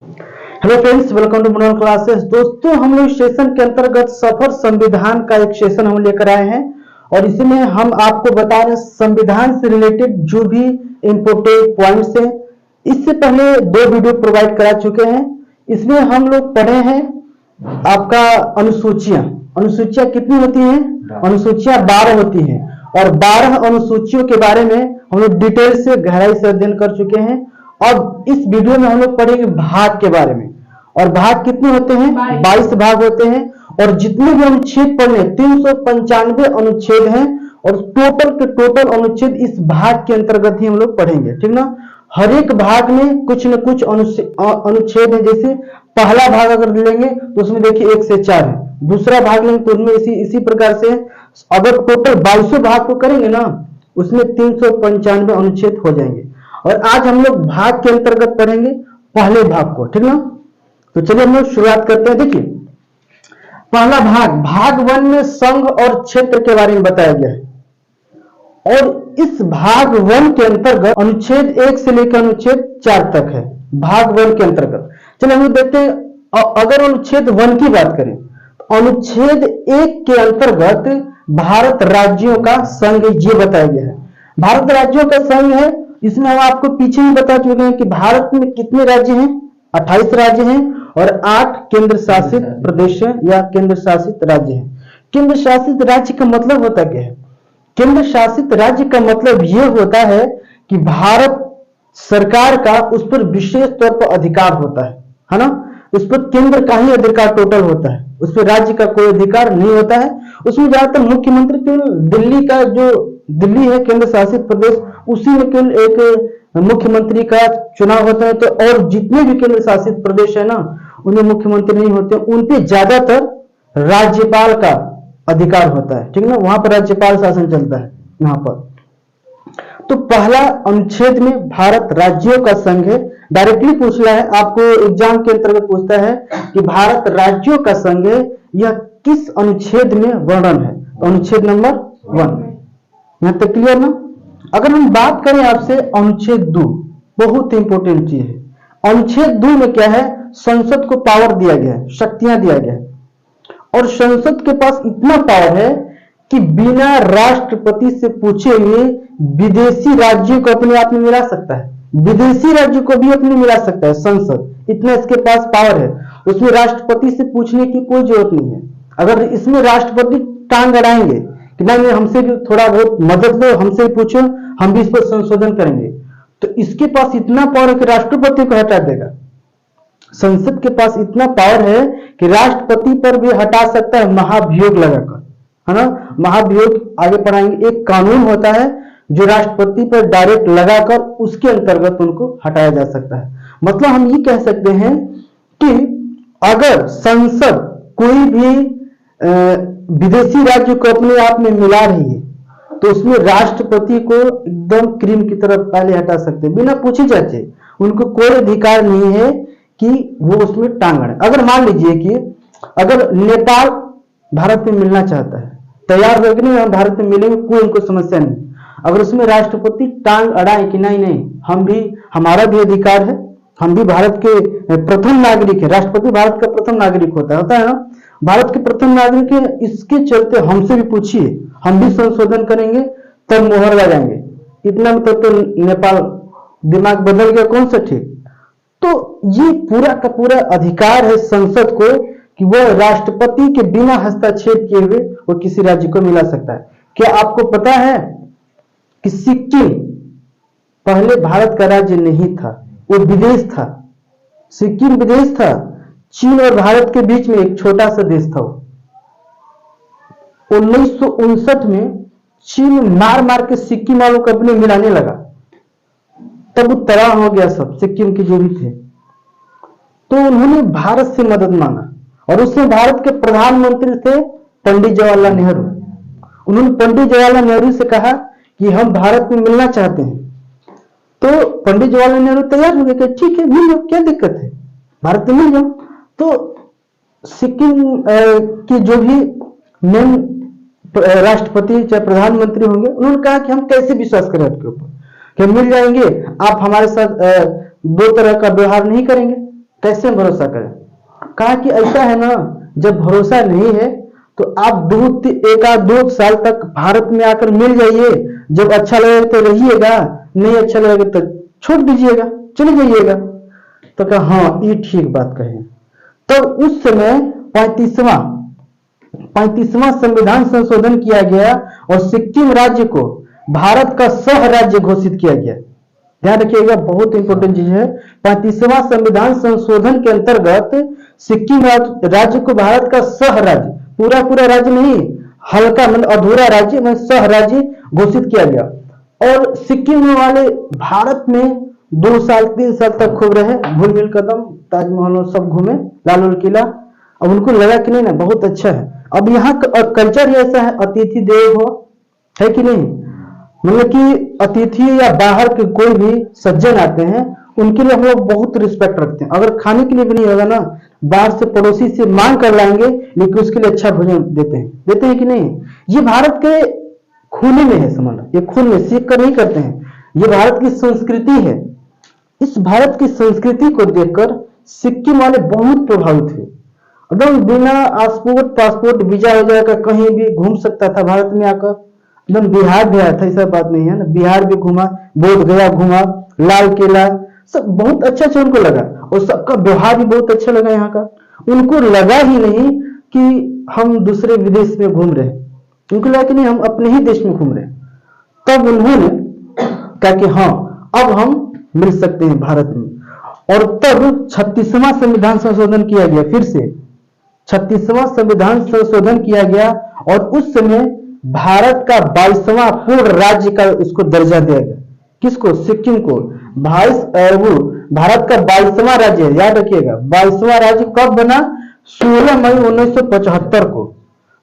Hello friends, welcome to मनोरंजन classes. दोस्तों, हम लोग सेशन के अंतर्गत सफर संविधान का एक सेशन हम लेकर आए हैं और इसमें हम आपको बता रहे हैं संविधान से रिलेटेड जो भी इंपोर्टेंट पॉइंट्स हैं। इससे पहले 2 वीडियो प्रोवाइड करा चुके हैं। इसमें हम लोग पढ़े हैं आपका अनुसूचियां कितनी होती हैं? अनुसूचियां 12 होती हैं और 12 अनुसूचियों के बारे में हम लोग डिटेल से गहराई से अध्ययन कर चुके हैं। अब इस वीडियो में हम लोग पढ़ेंगे भाग के बारे में। और भाग कितने होते हैं? 22 भाग होते हैं और जितने भी अनुच्छेद पढ़ने 395 अनुच्छेद हैं और टोटल के टोटल अनुच्छेद इस भाग के अंतर्गत ही हम लोग पढ़ेंगे, ठीक ना। हर एक भाग में कुछ न कुछ अनुच्छेद है। जैसे पहला भाग अगर लेंगे तो उसमें देखिए 1 से 4 है, दूसरा भाग लेंगे तो उसमें इसी प्रकार से अगर टोटल 22 भाग को करेंगे ना उसमें 395 अनुच्छेद हो जाएंगे। और आज हम लोग भाग के अंतर्गत पढ़ेंगे पहले भाग को, ठीक ना। तो चलिए हम लोग शुरुआत करते हैं। देखिए पहला भाग 1 में संघ और क्षेत्र के बारे में बताया गया है और इस भाग 1 के अंतर्गत अनुच्छेद 1 से लेकर अनुच्छेद 4 तक है। भाग 1 के अंतर्गत चलिए हम लोग देखते हैं। अगर अनुच्छेद 1 की बात करें तो अनुच्छेद 1 के अंतर्गत भारत राज्यों का संघ ये बताया गया है। भारत राज्यों का संघ है। इसमें हम आपको पीछे ही बता चुके हैं कि भारत में कितने राज्य हैं? 28 राज्य हैं और 8 केंद्र शासित प्रदेश या केंद्र शासित राज्य हैं। केंद्र शासित राज्य का मतलब होता क्या है? केंद्र शासित राज्य का मतलब यह होता है कि भारत सरकार का उस पर विशेष तौर पर अधिकार होता है ना। उस पर केंद्र का ही अधिकार टोटल होता है, उस पर राज्य का कोई अधिकार नहीं होता है। उसमें ज्यादातर मुख्यमंत्री केवल दिल्ली का जो दिल्ली है केंद्र शासित प्रदेश, उसी में केवल एक मुख्यमंत्री का चुनाव होता है। तो और जितने भी केंद्र शासित प्रदेश है ना उनमें मुख्यमंत्री नहीं होते, उन पे ज्यादातर राज्यपाल का अधिकार होता है, ठीक ना। वहां पर राज्यपाल शासन चलता है यहाँ पर। तो पहला अनुच्छेद में भारत राज्यों का संघ है। डायरेक्टली पूछ रहा है आपको, एग्जाम के अंतर्गत पूछता है कि भारत राज्यों का संघ है, यह किस अनुच्छेद में वर्णन है? तो अनुच्छेद नंबर 1। यहां तक क्लियर ना। अगर हम बात करें आपसे अनुच्छेद 2, बहुत इंपॉर्टेंट चीज है। अनुच्छेद 2 में क्या है? संसद को पावर दिया गया है, शक्तियां दिया गया है और संसद के पास इतना पावर है कि बिना राष्ट्रपति से पूछे हुए विदेशी राज्यों को अपने आप में मिला सकता है, विदेशी राज्य को भी अपने मिला सकता है संसद, इतना इसके पास पावर है। उसमें राष्ट्रपति से पूछने की कोई जरूरत नहीं है। अगर इसमें राष्ट्रपति टांग अड़ाएंगे कि नहीं हमसे भी थोड़ा बहुत मदद लो, हमसे भी पूछो, हम भी इस पर संशोधन करेंगे, तो इसके पास इतना पावर है कि राष्ट्रपति को हटा देगा। संसद के पास इतना पावर है कि राष्ट्रपति पर भी हटा सकता है महाभियोग लगाकर, है ना। महाभियोग आगे पढ़ाएंगे, एक कानून होता है जो राष्ट्रपति पर डायरेक्ट लगाकर उसके अंतर्गत उनको हटाया जा सकता है। मतलब हम ये कह सकते हैं कि अगर संसद कोई भी विदेशी राज्य को अपने आप में मिला रही है तो उसमें राष्ट्रपति को एकदम क्रीम की तरफ पहले हटा सकते हैं बिना पूछे जाचे। उनको कोई अधिकार नहीं है कि वो उसमें टांग अड़े। अगर मान लीजिए कि अगर नेपाल भारत में मिलना चाहता है, तैयार हो कि नहीं हम भारत में मिलेंगे, कोई उनको समस्या नहीं। अगर उसमें राष्ट्रपति टांग अड़ाए कि नहीं हम भी, हमारा भी अधिकार है, हम भी भारत के प्रथम नागरिक है। राष्ट्रपति भारत का प्रथम नागरिक होता है ना, भारत के प्रथम नागरिक है, इसके चलते हमसे भी पूछिए, हम भी संशोधन करेंगे तब मोहर लगाएंगे। इतना मतलब तो नेपाल दिमाग बदल गया, कौन सा ठीक। तो ये पूरा का पूरा अधिकार है संसद को कि वह राष्ट्रपति के बिना हस्तक्षेप किए हुए वो किसी राज्य को मिला सकता है। क्या आपको पता है कि सिक्किम पहले भारत का राज्य नहीं था, वो विदेश था। सिक्किम विदेश था, चीन और भारत के बीच में एक छोटा सा देश था। 1959 में चीन मार मार के सिक्किम वालों को अपने मिलाने लगा, तब तबाह हो गया सब सिक्किम के जो भी थे। तो उन्होंने भारत से मदद मांगा और उसमें भारत के प्रधानमंत्री थे पंडित जवाहरलाल नेहरू। उन्होंने पंडित जवाहरलाल नेहरू से कहा कि हम भारत में मिलना चाहते हैं। तो पंडित जवाहरलाल नेहरू तैयार हो गए कि ठीक है मिल जाओ, क्या दिक्कत है, भारत में मिल जाओ। तो सिक्किम के जो भी मेन राष्ट्रपति चाहे प्रधानमंत्री होंगे उन्होंने कहा कि हम कैसे विश्वास करें आपके ऊपर कि हम मिल जाएंगे, आप हमारे साथ दो तरह का व्यवहार नहीं करेंगे, कैसे भरोसा करें? कहा कि ऐसा है ना, जब भरोसा नहीं है तो आप एक आध 2 साल तक भारत में आकर मिल जाइए, जब अच्छा लगेगा तो रहिएगा, नहीं अच्छा लगेगा तो छोड़ दीजिएगा, चले जाइएगा। तो कहा हाँ ये ठीक बात कहे। तो उस समय 35वां संविधान संशोधन किया गया और सिक्किम राज्य को भारत का सह राज्य घोषित किया गया। ध्यान रखिएगा, बहुत इंपॉर्टेंट चीज है। 35वां संविधान संशोधन के अंतर्गत सिक्किम राज्य को भारत का सह राज्य, पूरा राज्य नहीं, हल्का मतलब अधूरा राज्य में सह राज्य घोषित किया गया। और सिक्किम वाले भारत में 2 साल 3 साल तक खूब रहे, घुल मिल कदम, ताजमहल सब घूमे, लाल किला। अब उनको लगा कि नहीं ना बहुत अच्छा है। अब यहाँ कल्चर ही ऐसा है, अतिथि देवो भव, है कि नहीं? मतलब कि अतिथि या बाहर के कोई भी सज्जन आते हैं उनके लिए हम लोग बहुत रिस्पेक्ट रखते हैं। अगर खाने के लिए भी नहीं होगा ना, बाहर से पड़ोसी से मांग कर लाएंगे, लेकिन उसके लिए अच्छा भोजन देते हैं कि नहीं? ये भारत के खून में है, समझ, ये खून में सीख कर नहीं करते हैं, ये भारत की संस्कृति है। इस भारत की संस्कृति को देखकर सिक्किम वाले बहुत प्रभावित हुए। एकदम बिना पासपोर्ट वीजा हो जाएगा, कहीं भी घूम सकता था भारत में आकर। एकदम बिहार भी आया था, ऐसा बात नहीं है ना, बिहार भी घूमा, बोध गया घूमा, लाल किला, सब बहुत अच्छा उनको लगा। और सबका व्यवहार भी बहुत अच्छा लगा यहाँ का। उनको लगा ही नहीं कि हम दूसरे विदेश में घूम रहे हैं, उनको लगा कि नहीं हम अपने ही देश में घूम रहे हैं। तब उन्होंने कहा कि हाँ अब हम मिल सकते हैं भारत में। और तब 36वां संविधान संशोधन किया गया, फिर से 36वां संविधान संशोधन किया गया और उस समय भारत का 22वां पूर्ण राज्य का उसको दर्जा दिया गया। किसको? सिक्किम को। भारत का 22वां राज्य, याद रखिएगा 22वां राज्य कब बना? 16 मई 1975 को।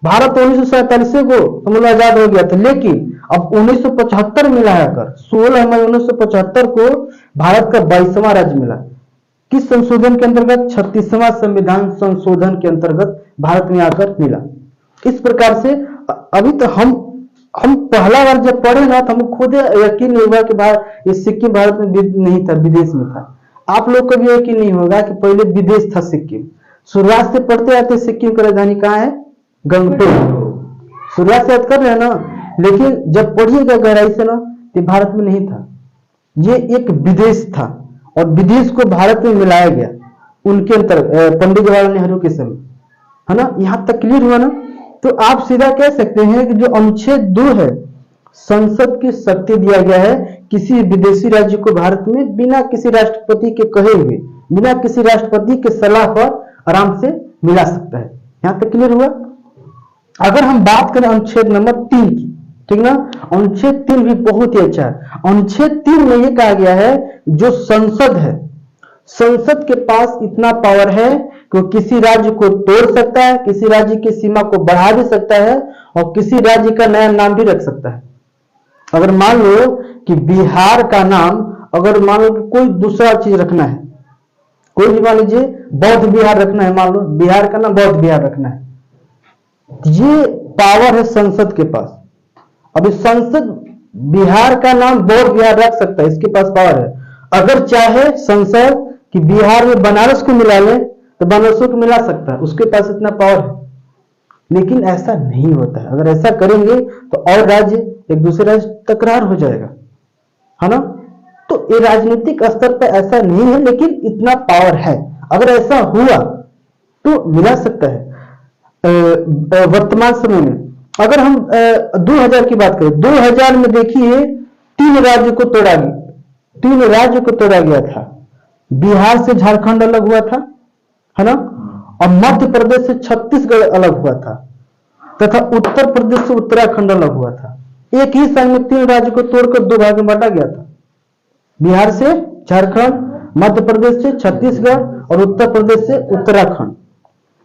भारत 1947 को हम आजाद हो गया था, लेकिन अब 1975 मिला है कर 16 मई 1975 को भारत का 22वां राज्य मिला। किस संशोधन के अंतर्गत? 36वां संविधान संशोधन के अंतर्गत भारत में आकर मिला। इस प्रकार से अभी तो हम पहला बार जब पढ़े ना तो हमको खुद यकीन नहीं हुआ कि ये सिक्किम भारत में नहीं था, विदेश में था। आप लोग को भी यकीन नहीं होगा कि पहले विदेश था सिक्किम। शुरुआत से पढ़ते आते सिक्किम की राजधानी कहाँ है? गंगटोक। शुरुआत से याद कर रहे हैं ना, लेकिन जब पढ़िएगा गहराई से ना तो भारत में नहीं था, ये एक विदेश था और विदेश को भारत में मिलाया गया उनके अंतर पंडित जवाहरलाल नेहरू के समय, है ना। यहां तक क्लियर हुआ ना? तो आप सीधा कह सकते हैं कि जो अनुच्छेद 2 है, संसद की शक्ति दिया गया है किसी विदेशी राज्य को भारत में बिना किसी राष्ट्रपति के कहे हुए, बिना किसी राष्ट्रपति के सलाह पर आराम से मिला सकता है। यहां तक क्लियर हुआ? अगर हम बात करें अनुच्छेद नंबर 3 की, ठीक ना, अनुच्छेद 3 भी बहुत ही अच्छा है। अनुच्छेद 3 में यह कहा गया है जो संसद है, संसद के पास इतना पावर है कि वो किसी राज्य को तोड़ सकता है, किसी राज्य की सीमा को बढ़ा भी सकता है और किसी राज्य का नया नाम भी रख सकता है। अगर मान लो कि बिहार का नाम, अगर मान लो कि कोई दूसरा चीज रखना है, कोई भी मान लीजिए बौद्ध बिहार रखना है, मान लो बिहार का नाम बौद्ध बिहार रखना है, ये पावर है संसद के पास। अभी संसद बिहार का नाम बौद्ध बिहार रख सकता है, इसके पास पावर है। अगर चाहे संसद कि बिहार में बनारस को मिला ले तो बनारस को मिला सकता है, उसके पास इतना पावर है। लेकिन ऐसा नहीं होता है। अगर ऐसा करेंगे तो और राज्य एक दूसरे राज्य तकरार हो जाएगा, है ना। तो ये राजनीतिक स्तर पर ऐसा नहीं है, लेकिन इतना पावर है। अगर ऐसा हुआ तो मिला सकता है। वर्तमान समय में अगर हम 2000 की बात करें, 2000 में देखिए 3 राज्य को तोड़ा गया था। बिहार से झारखंड अलग हुआ था, है ना, और मध्य प्रदेश से छत्तीसगढ़ अलग हुआ था, तथा उत्तर प्रदेश से उत्तराखंड अलग हुआ था। एक ही साल में 3 राज्य को तोड़कर 2 भाग में बांटा गया था। बिहार से झारखंड, मध्य प्रदेश से छत्तीसगढ़ और उत्तर प्रदेश से उत्तराखंड।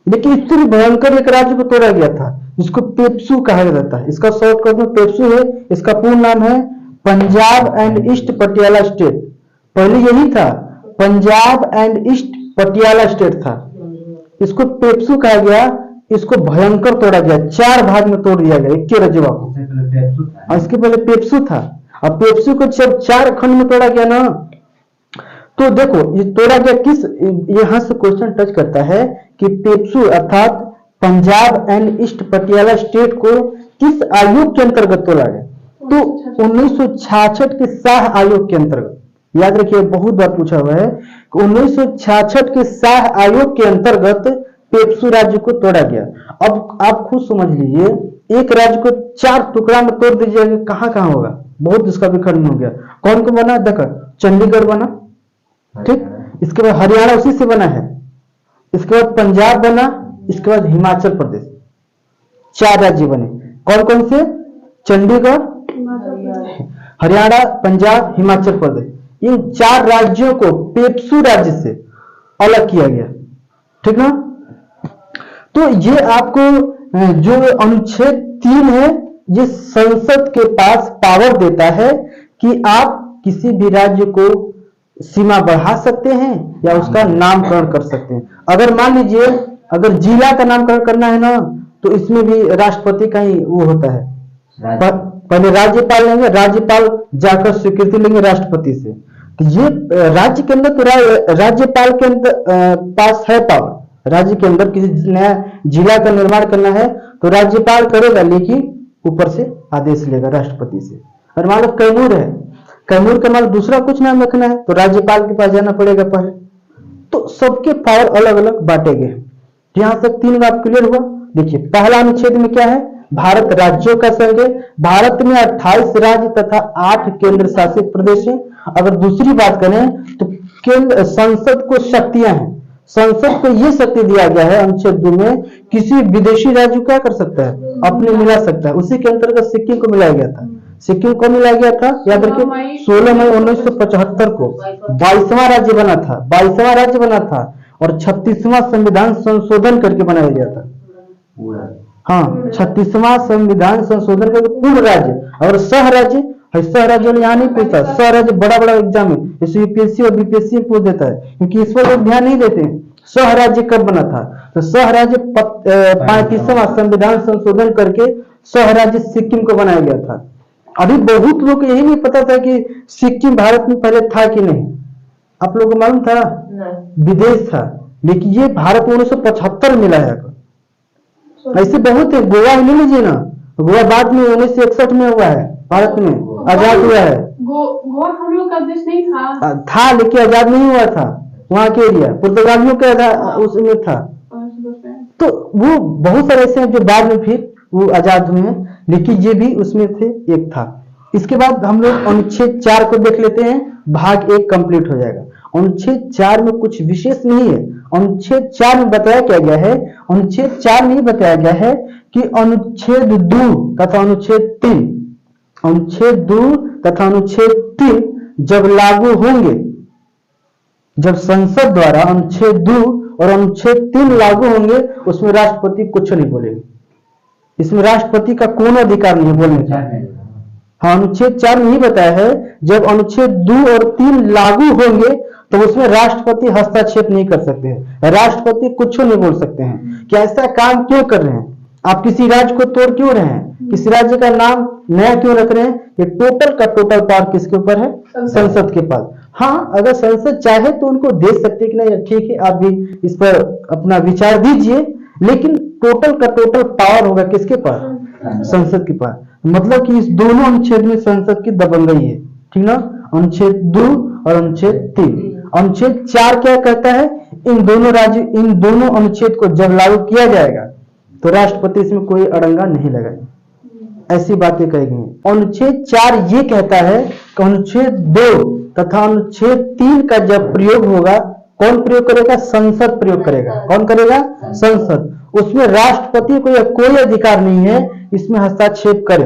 लेकिन इतनी भयंकर एक राज्य को तोड़ा गया था जिसको पेप्सू कहा जाता है। इसका शॉर्टकट में पेप्सू है, इसका पूर्ण नाम है Punjab and east Patiala state. पहले यही था, Punjab and east Patiala state था, इसको पेप्सू कहा गया। इसको भयंकर तोड़ा गया, 4 भाग में तोड़ दिया गया, 21 रजवा को। इसके पहले पेप्सू था। अब पेप्सू को जब 4 खंड में तोड़ा गया ना, तो देखो ये तोड़ा गया किस, यहां से क्वेश्चन टच करता है कि पेप्सू अर्थात Punjab and east Patiala state को किस आयोग के अंतर्गत तोड़ा गया? तो 1966 के शाह आयोग के अंतर्गत। याद रखिए, बहुत बार पूछा हुआ है कि 1966 के शाह आयोग के अंतर्गत पेप्सू राज्य को तोड़ा गया। अब आप खुद समझ लीजिए, एक राज्य को 4 टुकड़ा में तोड़ दीजिएगा, कहां कहां होगा? बहुत इसका विखंडन हो गया। कौन कौन बना? देखो, चंडीगढ़ बना, ठीक, इसके बाद हरियाणा उसी से बना है, इसके बाद पंजाब बना, इसके बाद हिमाचल प्रदेश। 4 राज्य बने। कौन कौन से? चंडीगढ़, हरियाणा, पंजाब, हिमाचल प्रदेश। इन 4 राज्यों को पेप्सू राज्य से अलग किया गया, ठीक ना। तो ये आपको जो अनुच्छेद 3 है, ये संसद के पास पावर देता है कि आप किसी भी राज्य को सीमा बढ़ा सकते हैं या उसका नामकरण कर सकते हैं। अगर मान लीजिए अगर जिला का नामकरण करना है ना, तो इसमें भी राष्ट्रपति का ही वो होता है। पहले राज्यपाल लेंगे, राज्यपाल जाकर स्वीकृति लेंगे राष्ट्रपति से। तो ये राज्य के अंदर तो राज्यपाल के अंदर पास है पावर। राज्य के अंदर किसी नया जिला का निर्माण करना है तो राज्यपाल करेगा, लेकिन ऊपर से आदेश लेगा राष्ट्रपति से। और मान लो कैमूर है, कैमूर का मान दूसरा कुछ नाम रखना है तो राज्यपाल के पास जाना पड़ेगा पहले। तो सबके पावर अलग अलग बांटे गए। यहां तक 3 बात क्लियर हुआ। देखिए, पहला अनुच्छेद में क्या है? भारत राज्यों का संघ है। भारत में 28 राज्य तथा 8 केंद्र शासित प्रदेश हैं। अगर दूसरी बात करें तो केंद्र संसद को शक्तियां हैं। संसद को यह शक्ति दिया गया है अनुच्छेद 2 में, किसी विदेशी राज्य को क्या कर सकता है? अपने मिला सकता है। उसी के अंतर्गत सिक्किम को मिलाया गया था। सिक्किम को मिलाया गया था, याद रखिए, 16 मई 1975 को 22वां राज्य बना था। 22वां राज्य बना था और 36वां संविधान संशोधन करके बनाया गया था। हाँ, 36वां संविधान संशोधन करके पूर्ण राज्य। और सह राज्य, सह राज्य यहाँ नहीं पूछता। सह राज्य बड़ा बड़ा एग्जाम है, जैसे यूपीएससी और बीपीएससी पूछ देता है, क्योंकि इस पर लोग ध्यान नहीं देते हैं। सह राज्य कब बना था? तो सह राज्य 35वां संविधान संशोधन करके सह राज्य सिक्किम को बनाया गया था। अभी बहुत लोग यही नहीं पता था कि सिक्किम भारत में पहले था कि नहीं। आप लोगों को मालूम था? विदेश था, लेकिन ये भारत में 1975 मिला है। ऐसे बहुत है। गोवा ले लीजिए ना, गोवा बाद में 1961 में हुआ है, भारत में आजाद हुआ है। गोवा हम लोग का देश नहीं था, लेकिन आजाद नहीं हुआ था। वहां के एरिया पुर्तगालियों का उसमें था। तो वो बहुत सारे ऐसे हैं जो बाद में फिर वो आजाद हुए हैं, लेकिन ये भी उसमें से एक था। इसके बाद हम लोग अनुच्छेद 4 को देख लेते हैं। भाग 1 कंप्लीट हो जाएगा। अनुच्छेद 4 में कुछ विशेष नहीं है। अनुच्छेद 4 में बताया क्या गया है? अनुच्छेद 4 में बताया गया है कि अनुच्छेद 2 तथा अनुच्छेद 3, अनुच्छेद 2 तथा अनुच्छेद 3 जब लागू होंगे, जब संसद द्वारा अनुच्छेद 2 और अनुच्छेद 3 लागू होंगे, उसमें राष्ट्रपति कुछ नहीं बोलेंगे। इसमें राष्ट्रपति का कोई अधिकार नहीं बोलने का। हाँ, अनुच्छेद 4 में ही बताया है, जब अनुच्छेद 2 और 3 लागू होंगे तो उसमें राष्ट्रपति हस्तक्षेप नहीं कर सकते हैं। राष्ट्रपति कुछ नहीं बोल सकते हैं कि ऐसा काम क्यों कर रहे हैं, आप किसी राज्य को तोड़ क्यों रहे हैं, किसी राज्य का नाम नया क्यों रख रहे हैं। ये टोटल का टोटल पावर किसके ऊपर है? संसद के पास। हाँ, अगर संसद चाहे तो उनको दे सकते कि नहीं, ठीक है आप भी इस पर अपना विचार दीजिए, लेकिन टोटल का टोटल पावर होगा किसके पास? संसद के पास। मतलब कि इस दोनों अनुच्छेद में संसद की दबंगई है, ठीक ना। अनुच्छेद 2 और अनुच्छेद 3। अनुच्छेद 4 क्या कहता है? इन दोनों अनुच्छेद को जब लागू किया जाएगा तो राष्ट्रपति इसमें कोई अड़ंगा नहीं लगाएगा। ऐसी बातें कही गई। अनुच्छेद 4 ये कहता है कि अनुच्छेद 2 तथा अनुच्छेद 3 का जब प्रयोग होगा, कौन प्रयोग करेगा? संसद प्रयोग करेगा। कौन करेगा? संसद। उसमें राष्ट्रपति को यह कोई अधिकार नहीं है इसमें हस्तक्षेप करे।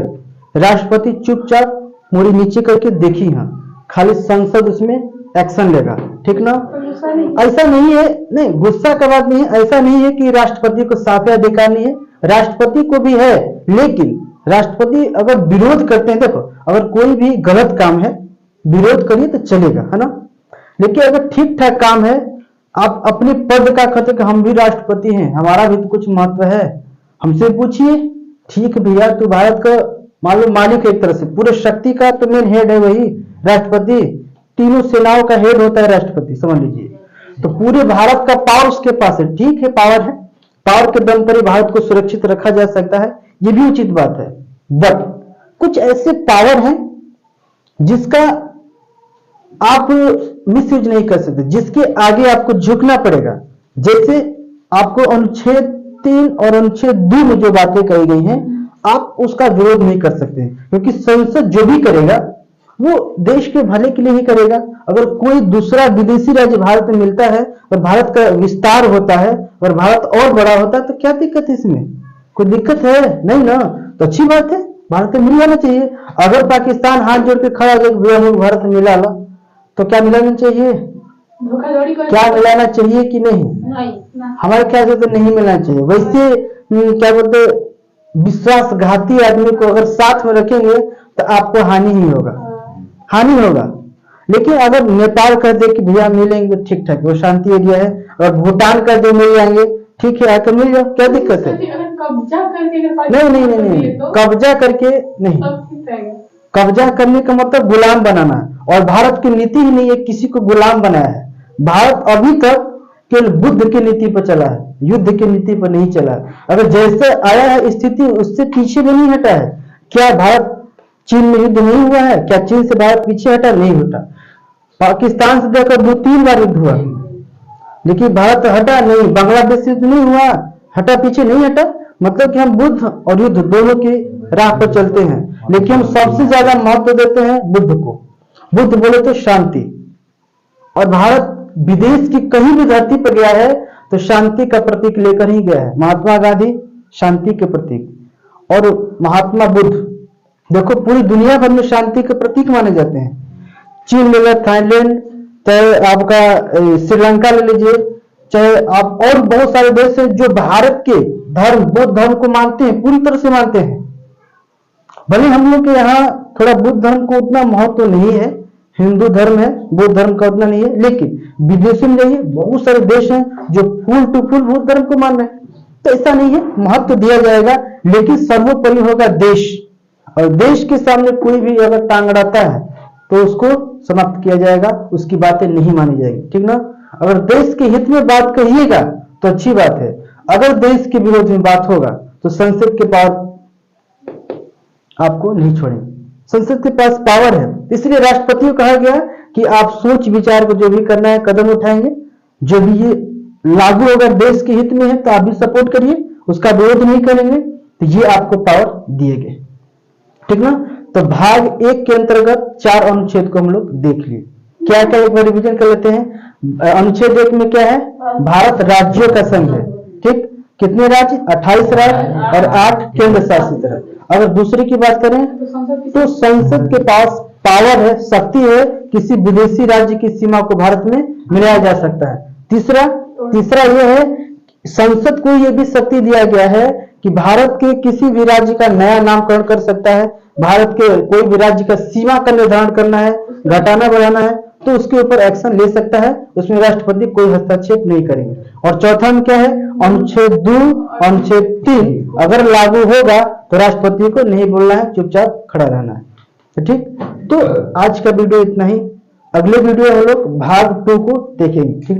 राष्ट्रपति चुपचाप मोड़ी नीचे करके देखी, हाँ, खाली संसद उसमें एक्शन लेगा, ठीक ना। ऐसा नहीं है, नहीं, गुस्सा का बात नहीं है। ऐसा नहीं है कि राष्ट्रपति को साफे अधिकार नहीं है, राष्ट्रपति को भी है, लेकिन राष्ट्रपति अगर विरोध करते हैं, देखो अगर कोई भी गलत काम है विरोध करिए तो चलेगा, है ना। लेकिन अगर ठीक ठाक काम है, आप अपने पद का खतरे, हम भी राष्ट्रपति हैं, हमारा भी तो कुछ महत्व है, हमसे पूछिए। ठीक भैया, तू भारत का मान लो मालिक, एक तरह से पूरे शक्ति का तो मेन हेड है वही राष्ट्रपति, तीनों सेनाओं का हेड होता है राष्ट्रपति, समझ लीजिए। तो पूरे भारत का पावर उसके पास है। ठीक है, पावर है, पावर के दम पर ही भारत को सुरक्षित रखा जा सकता है, ये भी उचित बात है। बट कुछ ऐसे पावर हैं जिसका आप मिसयूज नहीं कर सकते, जिसके आगे आपको झुकना पड़ेगा। जैसे आपको अनुच्छेद 3 और अनुच्छेद 2 में जो बातें कही गई हैं, आप उसका विरोध नहीं कर सकते, क्योंकि संसद जो भी करेगा वो देश के भले के लिए ही करेगा। अगर कोई दूसरा विदेशी राज्य भारत में मिलता है और भारत का विस्तार होता है और भारत और बड़ा होता है, तो क्या दिक्कत है इसमें? कोई दिक्कत है नहीं ना, तो अच्छी बात है, भारत में मिल जाना चाहिए। अगर पाकिस्तान हाथ जोड़ के खड़ा हो गया भारत में मिला ला, तो क्या मिलाना चाहिए? क्या मिलाना चाहिए कि नहीं? हमारे ख्याल से तो नहीं मिलना चाहिए। वैसे क्या बोलते, विश्वासघाती आदमी को अगर साथ में रखेंगे तो आपको हानि ही होगा, हानि होगा। लेकिन अगर नेपाल कर दे कि भैया मिलेंगे, ठीक ठाक, वो शांति एरिया है, और भूटान कर दे मिल जाएंगे, ठीक है, आकर मिल जाओ, क्या दिक्कत है? कब्जा करके नहीं नहीं नहीं नहीं, कब्जा करके नहीं, कब्जा करने का मतलब गुलाम बनाना, और भारत की नीति ही नहीं है किसी को गुलाम बनाया है। भारत अभी तक केवल बुद्ध की नीति पर चला है, युद्ध की नीति पर नहीं चला। अगर जैसे आया है स्थिति, उससे पीछे भी नहीं हटा है। क्या भारत चीन में युद्ध नहीं हुआ है? क्या चीन से भारत पीछे हटा? नहीं हटा। पाकिस्तान से देखकर 2-3 बार युद्ध हुआ, लेकिन भारत हटा नहीं। बांग्लादेश से युद्ध नहीं हुआ, हटा, पीछे नहीं हटा। मतलब कि हम बुद्ध और युद्ध दोनों की राह पर चलते हैं, लेकिन हम सबसे ज्यादा महत्व देते हैं बुद्ध को। बुद्ध बोले तो शांति, और भारत विदेश की कहीं भी धरती पर गया है तो शांति का प्रतीक लेकर ही गया है। महात्मा गांधी शांति के प्रतीक, और महात्मा बुद्ध देखो पूरी दुनिया भर में शांति के प्रतीक माने जाते हैं। चीन ले लो, थाईलैंड, चाहे आपका श्रीलंका ले लीजिए, चाहे आप और बहुत सारे देश हैं जो भारत के धर्म, बौद्ध धर्म को मानते हैं, पूरी तरह से मानते हैं। भले हम लोग के यहाँ थोड़ा बुद्ध धर्म को उतना महत्व नहीं है, हिंदू धर्म है, बौद्ध धर्म का उतना नहीं है, लेकिन विदेशों में जाइए बहुत सारे देश हैं जो फुल टू फुल बुद्ध धर्म को मान रहे हैं। तो ऐसा नहीं है, महत्व दिया जाएगा, लेकिन सर्वोपरि होगा देश, और देश के सामने कोई भी अगर टांग अड़ाता है तो उसको समाप्त किया जाएगा, उसकी बातें नहीं मानी जाएगी, ठीक ना। अगर देश के हित में बात कहिएगा तो अच्छी बात है, अगर देश के विरोध में बात होगा तो संसद के पावर आपको नहीं छोड़ेंगे। संसद के पास पावर है, इसलिए राष्ट्रपति को कहा गया कि आप सोच विचार को जो भी करना है कदम उठाएंगे, जो भी ये लागू अगर देश के हित में है तो आप भी सपोर्ट करिए, उसका विरोध नहीं करेंगे, तो ये आपको पावर दिए गए, ठीक ना। तो भाग 1 के अंतर्गत 4 अनुच्छेद को हम लोग देख लिए। क्या क्या एक बार रिवीजन कर लेते हैं। अनुच्छेद 1 में क्या है? भारत राज्यों का संघ है, ठीक। कितने राज्य? 28 राज्य और 8 केंद्र शासित राज्य। अगर दूसरे की बात करें तो संसद के पास पावर है, शक्ति है, किसी विदेशी राज्य की सीमा को भारत में मिलाया जा सकता है। तीसरा यह है, संसद को यह भी शक्ति दिया गया है कि भारत के किसी भी राज्य का नया नामकरण कर सकता है, भारत के कोई भी राज्य का सीमा का निर्धारण करना है, घटाना बढ़ाना है, तो उसके ऊपर एक्शन ले सकता है, उसमें राष्ट्रपति कोई हस्तक्षेप नहीं करेंगे। और चौथा में क्या है? अनुच्छेद 2, अनुच्छेद 3 अगर लागू होगा तो राष्ट्रपति को नहीं बोलना है, चुपचाप खड़ा रहना है, ठीक। तो आज का वीडियो इतना ही, अगले वीडियो हम लोग भाग 2 को देखेंगे, ठीक।